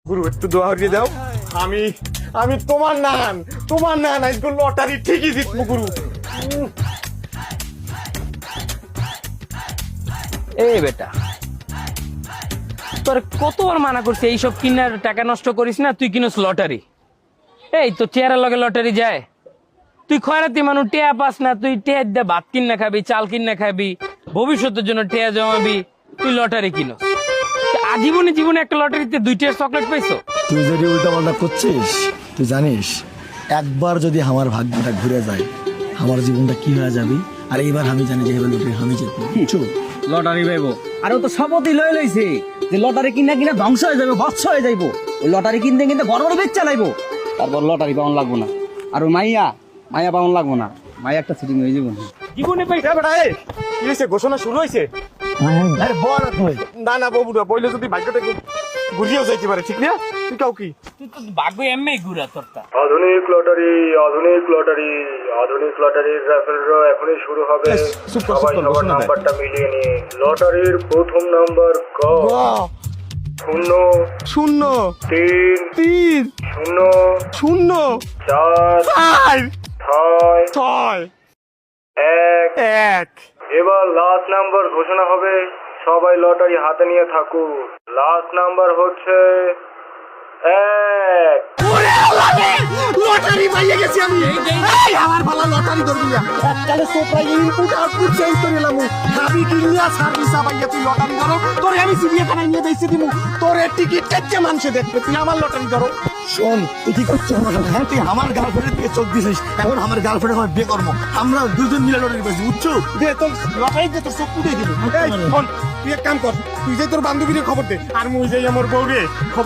গুরু একটু দোয়া হরিয়ে দাও। আমি আমি তোমার নান আজকে লটারি ঠিকই জিতবো গুরু। এই বেটা, তোর কতবার মানা করছে এইসব কিনার টাকা নষ্ট করিস না, তুই কিনস লটারি। এই তো চেহারা লগে লটারি যায়। তুই খয়রাতি মানুষ, টেয়া পাস না, তুই টেয়া দিয়ে ভাত কিনা খাবি, চাল কিনা খাবি, ভবিষ্যতের জন্য টেয়া জমাবি, তুই লটারি কিনস। জীবনে একটা লটারিতে 2টা চকলেট পাইছো? তুই যদি উল্টা পাল্টা করছিস, তুই জানিস একবার যদি আমার ভাগ্যটা ঘুরে যায় আমার জীবনটা কি হয়ে যাবে। আর এইবার আমি জানি যে এবার লটারি আমি জিতবো। বুঝছো? লটারি পাইবো। আর ও তো শপথই লইছে যে লটারি কিনা কিনা ধ্বংস হয়ে যাবে, ভৎস হয়ে যাইবো। ওই লটারি কিনতে কিনতে বড় বড় বেচ চালাইবো, তারপর লটারি পাওয়ান লাগবো না। আর ওই মাইয়া পাওয়ান লাগবো না, মাইয়া একটা সিটিং হয়ে যাবো। জীবনে পাইছা বেটা? এই কি হয়েছে? ঘোষণা শুরু হয়েছে? আরে বল তুই। না বাবুরা বইলে যদি ভাগ্যটা ঘুরিয়েও যাইতে পারে, ঠিক না? তুই কাউ কি তুই তো ভাগ্য এমনি ঘুরা তোরটা। আধুনিক লটারির র্যাফেল ড্র এখনই শুরু হবে। চুপ কর, সবাই সবার ঘোষণা দেয়। নাম্বারটা মিলিয়ে নিয়ে লটারির প্রথম নাম্বার ক শূন্য 0 তিন 3 শূন্য 0 চার 4 ছয় 6 এক 1 এবার লাস্ট নাম্বার ঘোষণা হবে। সবাই লটারি হাতে নিয়ে থাকুন। লাস্ট নাম্বার হচ্ছে 1। লটারি পাইয়ে গেছি আমি। এই আমার ভালো লটারি ধরবি না। এককালে সোপ্রা ইনপুট আউটপুট চেঞ্জ করে এলাম। খাবি কিনিয়া সার্ভিস আবাইয়া তুই লটারি ধরো, তোরে আমি সিবিএখানায় নিয়ে বেঁচে দিমু। তোরে টিকিট কাটছে মানুষে দেখবে, তুই আমার লটারি ধরো। শোন, তুই কি করছিস আমার সাথে? হ্যাঁ, তুই আমার গার্লফ্রেন্ডের দিকে চোখ দিছিস। এখন আমার গার্লফ্রেন্ড আমার বিয়ে করবো, আমরা দুজন মিলে লটারি পেয়েছি। বুঝছো? দে তোর লটারি দে, তোর চোখ ফুটে দিবি। এই শোন, তুই এক কাম কর, তুই যে তোর বান্ধবীরে খবর দে, আর মুই যাই আমার বউরে খবর